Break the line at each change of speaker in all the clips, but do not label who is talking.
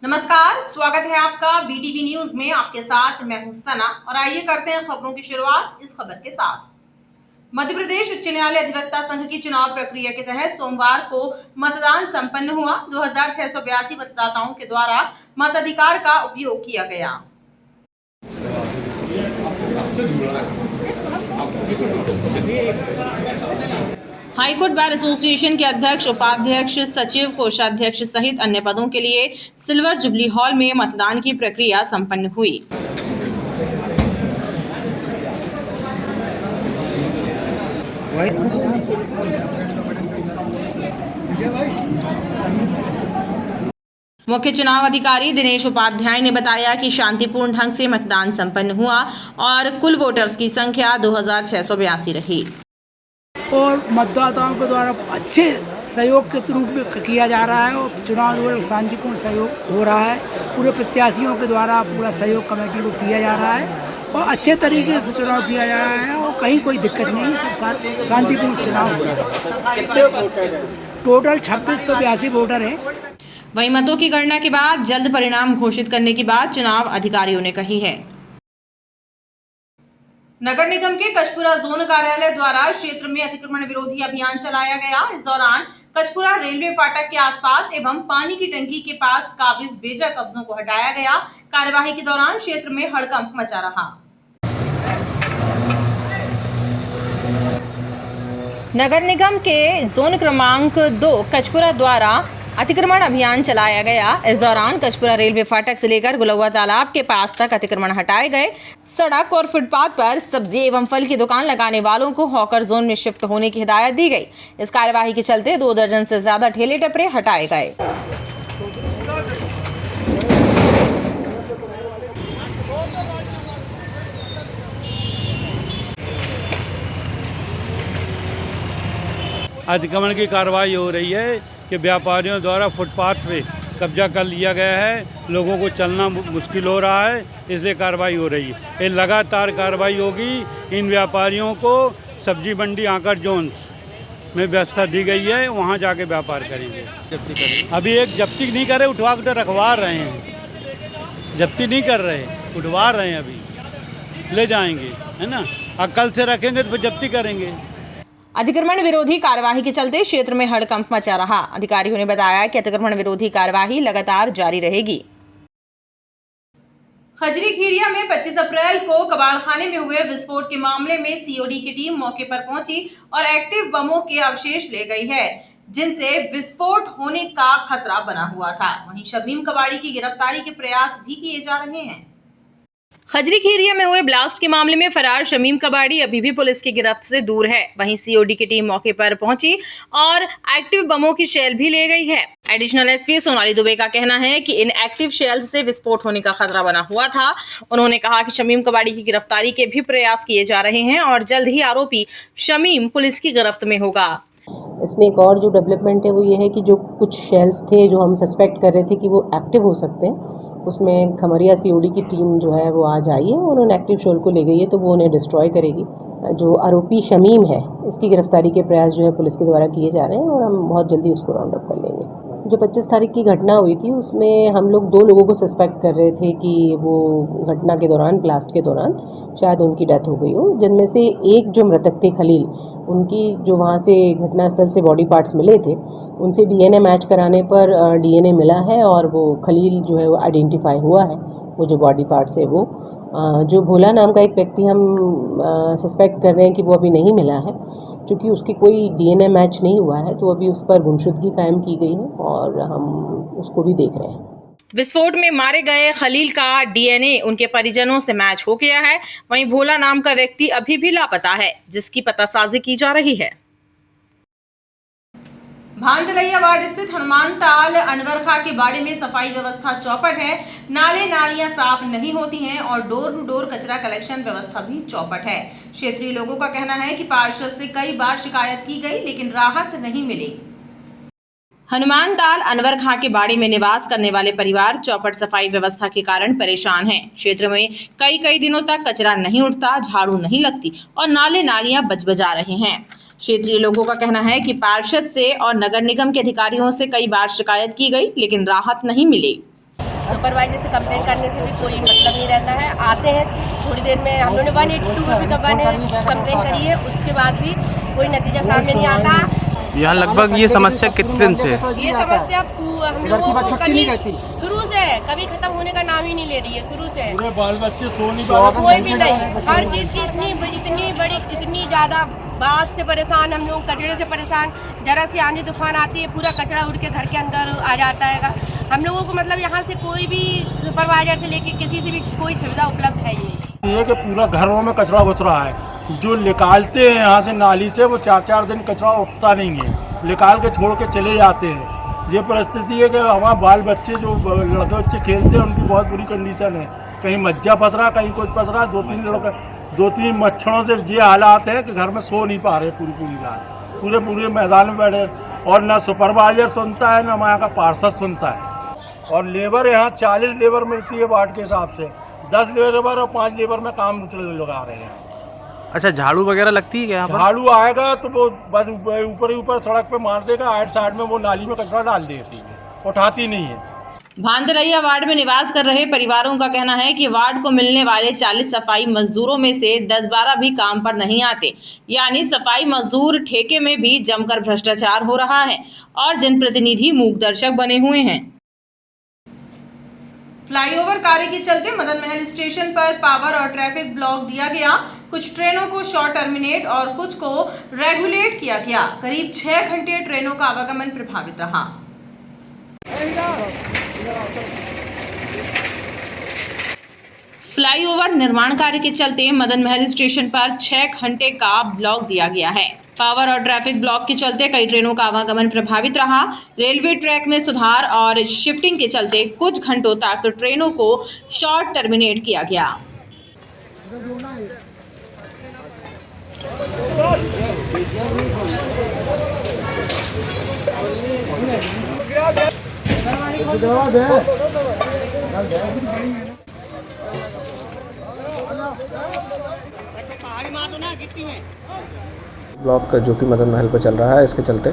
नमस्कार, स्वागत है आपका बीटीवी न्यूज में। आपके साथ मैं हूं सना और आइए करते हैं खबरों की शुरुआत इस खबर के साथ। मध्य प्रदेश उच्च न्यायालय अधिवक्ता संघ की चुनाव प्रक्रिया के तहत सोमवार को मतदान संपन्न हुआ। 2682 मतदाताओं के द्वारा मताधिकार का उपयोग किया गया। हाईकोर्ट बार एसोसिएशन के अध्यक्ष, उपाध्यक्ष, सचिव, कोषाध्यक्ष सहित अन्य पदों के लिए सिल्वर जुबली हॉल में मतदान की प्रक्रिया संपन्न हुई। मुख्य चुनाव अधिकारी दिनेश उपाध्याय ने बताया कि शांतिपूर्ण ढंग से मतदान संपन्न हुआ और कुल वोटर्स की संख्या 2682 रही
और मतदाताओं के द्वारा अच्छे सहयोग के रूप में किया जा रहा है और चुनाव में शांतिपूर्ण सहयोग हो रहा है। पूरे प्रत्याशियों के द्वारा पूरा सहयोग कमेटी को किया जा रहा है और अच्छे तरीके से चुनाव किया जा रहा है और कहीं कोई दिक्कत नहीं है। सब शांतिपूर्ण चुनाव हो रहा है।
कितने वोटर हैं?
टोटल 2682 वोटर हैं।
वहीं मतों की गणना के बाद जल्द परिणाम घोषित करने की बात चुनाव अधिकारियों ने कही है। नगर निगम के कचपुरा जोन कार्यालय द्वारा क्षेत्र में अतिक्रमण विरोधी अभियान चलाया गया। इस दौरान कचपुरा रेलवे फाटक के आसपास एवं पानी की टंकी के पास काबिज बेजा कब्जों को हटाया गया। कार्यवाही के दौरान क्षेत्र में हड़कंप मचा रहा। नगर निगम के जोन क्रमांक 2 कचपुरा द्वारा अतिक्रमण अभियान चलाया गया। इस दौरान कचपुरा रेलवे फाटक से लेकर गुलौआ तालाब के पास तक अतिक्रमण हटाए गए। सड़क और फुटपाथ पर सब्जी एवं फल की दुकान लगाने वालों को हॉकर जोन में शिफ्ट होने की हिदायत दी गई। इस कार्यवाही के चलते 2 दर्जन से ज्यादा ठेले टपरे हटाए गए।
अतिक्रमण की कार्रवाई हो रही है कि व्यापारियों द्वारा फुटपाथ पे कब्जा कर लिया गया है। लोगों को चलना मुश्किल हो रहा है, इसलिए कार्रवाई हो रही है। ये लगातार कार्रवाई होगी। इन व्यापारियों को सब्जी मंडी आकर जोन में व्यवस्था दी गई है, वहाँ जाके व्यापार करेंगे। अभी एक जब्ती नहीं करे, उठवा कर रखवा रहे हैं। जब्ती नहीं कर रहे, उठवा रहे हैं। अभी ले जाएंगे, है ना। अब कल से रखेंगे तो फिर जब्ती करेंगे।
अतिक्रमण विरोधी कार्यवाही के चलते क्षेत्र में हड़कंप मचा रहा। अधिकारियों ने बताया कि अतिक्रमण विरोधी कार्यवाही लगातार जारी रहेगी। खजरी खीरिया में 25 अप्रैल को कबाड़खाने में हुए विस्फोट के मामले में सीओडी की टीम मौके पर पहुंची और एक्टिव बमों के अवशेष ले गई है, जिनसे विस्फोट होने का खतरा बना हुआ था। वहीं शमीम कबाड़ी की गिरफ्तारी के प्रयास भी किए जा रहे हैं। खजरी खीरिया में हुए ब्लास्ट के मामले में फरार शमीम कबाड़ी अभी भी पुलिस की गिरफ्त से दूर है। वहीं सीओडी की टीम मौके पर पहुंची और एक्टिव बमों की शेल भी ले गई है। एडिशनल एसपी सोनाली दुबे का कहना है कि इन एक्टिव शेल से विस्फोट होने का खतरा बना हुआ था। उन्होंने कहा कि शमीम कबाड़ी की गिरफ्तारी के भी प्रयास किए जा रहे हैं और जल्द ही आरोपी शमीम पुलिस की गिरफ्त में होगा।
इसमें एक और जो डेवलपमेंट है वो ये है कि जो कुछ शेल्स थे जो हम सस्पेक्ट कर रहे थे कि वो एक्टिव हो सकते हैं, उसमें खमरिया सीओडी की टीम जो है वो आज आई है और उन्होंने एक्टिव शेल को ले गई है, तो वो उन्हें डिस्ट्रॉय करेगी। जो आरोपी शमीम है, इसकी गिरफ्तारी के प्रयास जो है पुलिस के द्वारा किए जा रहे हैं और हम बहुत जल्दी उसको राउंड अप कर लेंगे। जो 25 तारीख की घटना हुई थी उसमें हम लोग 2 लोगों को सस्पेक्ट कर रहे थे कि वो घटना के दौरान, ब्लास्ट के दौरान शायद उनकी डेथ हो गई हो, जिनमें से एक जो मृतक थे खलील, उनकी जो वहाँ से घटनास्थल से बॉडी पार्ट्स मिले थे उनसे डीएनए मैच कराने पर डीएनए मिला है और वो खलील जो है वो आइडेंटिफाई हुआ है। वो जो बॉडी पार्ट्स है वो जो भोला नाम का एक व्यक्ति हम सस्पेक्ट कर रहे हैं कि वो अभी नहीं मिला है, क्योंकि उसकी कोई डीएनए मैच नहीं हुआ है, तो अभी उस पर गुमशुदगी कायम की गई है और हम उसको भी देख रहे हैं।
विस्फोट में मारे गए खलील का डीएनए उनके परिजनों से मैच हो गया है। वहीं भोला नाम का व्यक्ति अभी भी लापता है, जिसकी पतासाजी की जा रही है। भानतलैया वार्ड स्थित हनुमान ताल अनवर खां के बाड़े में सफाई व्यवस्था चौपट है। नाले नालियां साफ नहीं होती हैं और डोर टू डोर कचरा कलेक्शन व्यवस्था भी चौपट है। क्षेत्रीय लोगों का कहना है कि पार्षद से कई बार शिकायत की गई, लेकिन राहत नहीं मिली। हनुमान ताल अनवर खां के बाड़े में निवास करने वाले परिवार चौपट सफाई व्यवस्था के कारण परेशान हैं। क्षेत्र में कई दिनों तक कचरा नहीं उठता, झाड़ू नहीं लगती और नाले नालियां बजबजा रहे हैं। क्षेत्रीय लोगों का कहना है कि पार्षद से और नगर निगम के अधिकारियों से कई बार शिकायत की गई, लेकिन राहत नहीं मिली।
सुपरवाइजर से कंप्लेंट करने से भी कोई मतलब नहीं रहता है। आते हैं थोड़ी देर में, हम लोगों ने 182 में भी कंप्लेंट करी है, उसके बाद भी कोई नतीजा सामने नहीं आता।
यहाँ लगभग ये समस्या कितने दिन से है?
ये समस्या हम लोगों को कभी शुरू से है, कभी खत्म होने का नाम ही नहीं ले रही है, शुरू से है।
बाल बच्चे सो नहीं पा रहे,
कोई भी नहीं, हर चीज़ की इतनी ज़्यादा बास से परेशान, हम लोग कचरे से परेशान। जरा सी आंधी तूफान आती है, पूरा कचरा उड़ के घर के अंदर आ जाता है। हम लोगों को मतलब यहाँ से कोई भी सुपरवाइजर से लेके किसी से भी कोई सुविधा उपलब्ध है ही नहीं।
ये कि पूरा घरों में कचरा घुस रहा है, जो निकालते हैं यहाँ से नाली से, वो 4-4 दिन कचरा उठता नहीं है, निकाल के छोड़ के चले जाते हैं। ये परिस्थिति है कि हमारे बाल बच्चे जो लड़के बच्चे खेलते हैं उनकी बहुत बुरी कंडीशन है। कहीं मज्जा फंस रहा, कहीं कुछ फंस रहा, 2-3 मच्छरों से ये हालात है कि घर में सो नहीं पा रहे पूरी रात, पूरे मैदान में बैठे। और ना सुपरवाइजर सुनता है, ना यहाँ का पार्षद सुनता है। और लेबर यहाँ 40 लेबर मिलती है वार्ड के हिसाब से, 10 लेबर और 5 लेबर में काम लगा रहे हैं।
अच्छा, झाड़ू वगैरह लगती है क्या यहाँ पर?
झाड़ू आएगा तो वो बस ऊपर सड़क पे मार देगा, साइड में वो नाली में कचरा डाल देती है, उठाती नहीं है।
भांदरैया वार्ड में निवास कर रहे परिवारों का कहना है कि वार्ड को मिलने वाले 40 सफाई मजदूरों में से 10-12 भी काम पर नहीं आते, यानी सफाई मजदूर ठेके में भी जमकर भ्रष्टाचार हो रहा है और जनप्रतिनिधि मूक दर्शक बने हुए हैं। फ्लाईओवर कार्य के चलते मदन महल स्टेशन पर पावर और ट्रैफिक ब्लॉक दिया गया। कुछ ट्रेनों को शॉर्ट टर्मिनेट और कुछ को रेगुलेट किया गया। करीब 6 घंटे ट्रेनों का आवागमन प्रभावित रहा। फ्लाईओवर निर्माण कार्य के चलते मदन महल स्टेशन पर 6 घंटे का ब्लॉक दिया गया है। पावर और ट्रैफिक ब्लॉक के चलते कई ट्रेनों का आवागमन प्रभावित रहा। रेलवे ट्रैक में सुधार और शिफ्टिंग के चलते कुछ घंटों तक ट्रेनों को शॉर्ट टर्मिनेट किया गया।
ब्लॉक जो कि मदन महल पर चल रहा है, इसके चलते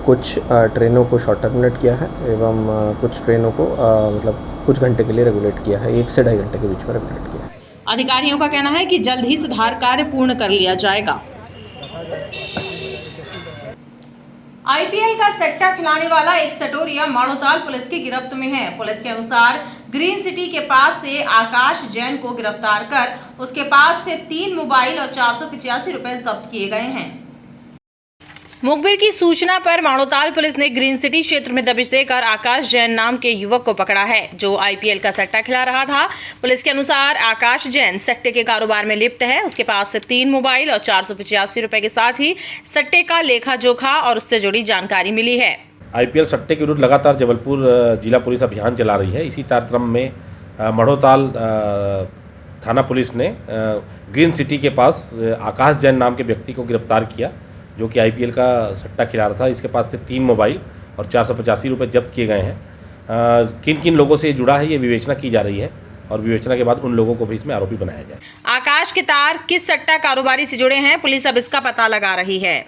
कुछ ट्रेनों को शॉर्ट टर्मिनेट किया है एवं कुछ ट्रेनों को मतलब कुछ घंटे के लिए रेगुलेट किया है, 1 से 2.5 घंटे के बीच में रेगुलेट किया है।
अधिकारियों का कहना है कि जल्द ही सुधार कार्य पूर्ण कर लिया जाएगा। आईपीएल का सट्टा खिलाने वाला एक सटोरिया माड़ोताल पुलिस की गिरफ्त में है। पुलिस के अनुसार ग्रीन सिटी के पास से आकाश जैन को गिरफ्तार कर उसके पास से 3 मोबाइल और 485 रुपए जब्त किए गए हैं। मुखबिर की सूचना पर माड़ोताल पुलिस ने ग्रीन सिटी क्षेत्र में दबिश देकर आकाश जैन नाम के युवक को पकड़ा है, जो आईपीएल का सट्टा खिला रहा था। पुलिस के अनुसार आकाश जैन सट्टे के कारोबार में लिप्त है। उसके पास से 3 मोबाइल और 485 रुपए के साथ ही सट्टे का लेखा जोखा और उससे जुड़ी जानकारी मिली है।
आईपीएल सट्टे के विरुद्ध लगातार जबलपुर जिला पुलिस अभियान चला रही है। इसी कार्यक्रम में माड़ोताल थाना पुलिस ने ग्रीन सिटी के पास आकाश जैन नाम के व्यक्ति को गिरफ्तार किया, जो कि आईपीएल का सट्टा खिला रहा था। इसके पास से 3 मोबाइल और 485 रुपये जब्त किए गए हैं। किन किन लोगों से जुड़ा है ये विवेचना की जा रही है और विवेचना के बाद उन लोगों को भी इसमें आरोपी बनाया जाए।
आकाश के तार किस सट्टा कारोबारी से जुड़े हैं, पुलिस अब इसका पता लगा रही है।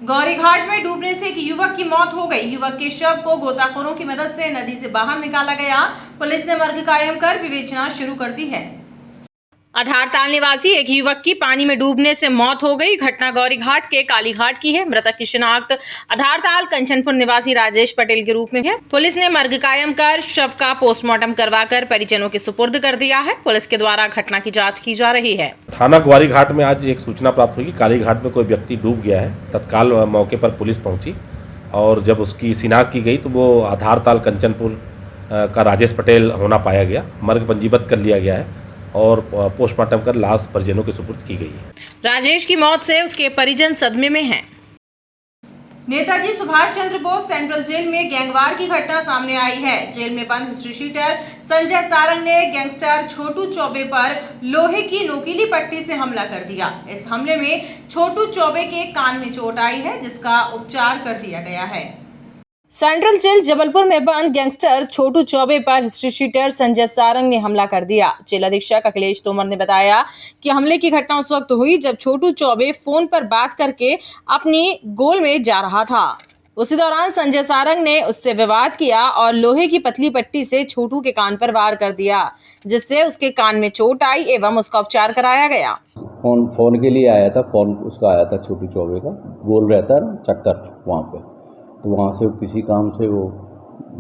गौरीघाट में डूबने से एक युवक की मौत हो गई। युवक के शव को गोताखोरों की मदद से नदी से बाहर निकाला गया। पुलिस ने मर्ग कायम कर विवेचना शुरू कर दी है। आधारताल निवासी एक युवक की पानी में डूबने से मौत हो गई। घटना गौरीघाट के कालीघाट की है। मृतक की शिनाख्त आधारताल कंचनपुर निवासी राजेश पटेल के रूप में है। पुलिस ने मर्ग कायम कर शव का पोस्टमार्टम करवाकर परिजनों के सुपुर्द कर दिया है। पुलिस के द्वारा घटना की जांच की जा रही है।
थाना ग्वारीघाट में आज एक सूचना प्राप्त हुई कि कालीघाट में कोई व्यक्ति डूब गया है। तत्काल मौके पर पुलिस पहुंची और जब उसकी शिनाख्त की गई तो वो आधारताल कंचनपुर का राजेश पटेल होना पाया गया। मर्ग पंजीबद्ध कर लिया गया है और पोस्टमार्टम कर लाश परिजनों के सुपुर्द की गई है।
राजेश की मौत से उसके परिजन सदमे में हैं। नेताजी सुभाष चंद्र बोस सेंट्रल जेल में गैंगवार की घटना सामने आई है। जेल में बंद हिस्ट्री शीटर संजय सारंग ने गैंगस्टर छोटू चौबे पर लोहे की नोकीली पट्टी से हमला कर दिया। इस हमले में छोटू चौबे के कान में चोट आई है, जिसका उपचार कर दिया गया है। सेंट्रल जेल जबलपुर में बंद गैंगस्टर छोटू चौबे पर हिस्ट्री शीटर संजय सारंग ने हमला कर दिया। जेल अधीक्षक अखिलेश तोमर ने बताया कि हमले की घटना उस वक्त हुई जब छोटू चौबे फोन पर बात करके अपनी गोल में जा रहा था। उसी दौरान संजय सारंग ने उससे विवाद किया और लोहे की पतली पट्टी से छोटू के कान पर वार कर दिया, जिससे उसके कान में चोट आई एवं उसका उपचार कराया गया।
फोन के लिए आया था, फोन उसका आया था छोटू चौबे का, गोल रहता है ना चक्कर वहाँ पे, तो वहाँ से किसी काम से वो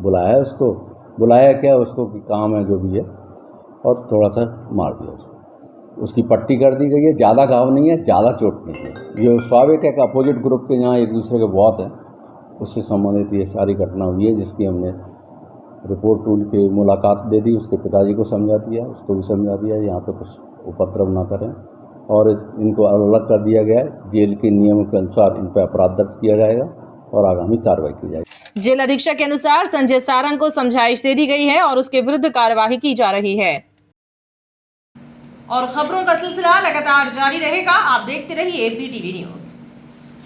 बुलाया उसको, बुलाया क्या उसको कि काम है जो भी है, और थोड़ा सा मार दिया उसको। उसकी पट्टी कर दी गई है, ज़्यादा घाव नहीं है, ज़्यादा चोट नहीं है। ये स्वाभाविक है कि अपोजिट ग्रुप के यहाँ एक दूसरे के बहुत हैं, उससे संबंधित ये सारी घटना हुई है, जिसकी हमने रिपोर्ट टूल के मुलाकात दे दी, उसके पिताजी को समझा दिया, उसको भी समझा दिया यहाँ पे कुछ उपद्रव ना करें, और इनको अलग कर दिया गया है। जेल के नियम के अनुसार इन पर अपराध दर्ज किया जाएगा और आगामी कार्रवाई की जाएगी।
जेल अधीक्षक के अनुसार संजय सारंग को समझाइश दे दी गई है और उसके विरुद्ध कार्यवाही की जा रही है। और खबरों का सिलसिला लगातार जारी रहेगा। आप देखते रहिए PTV न्यूज।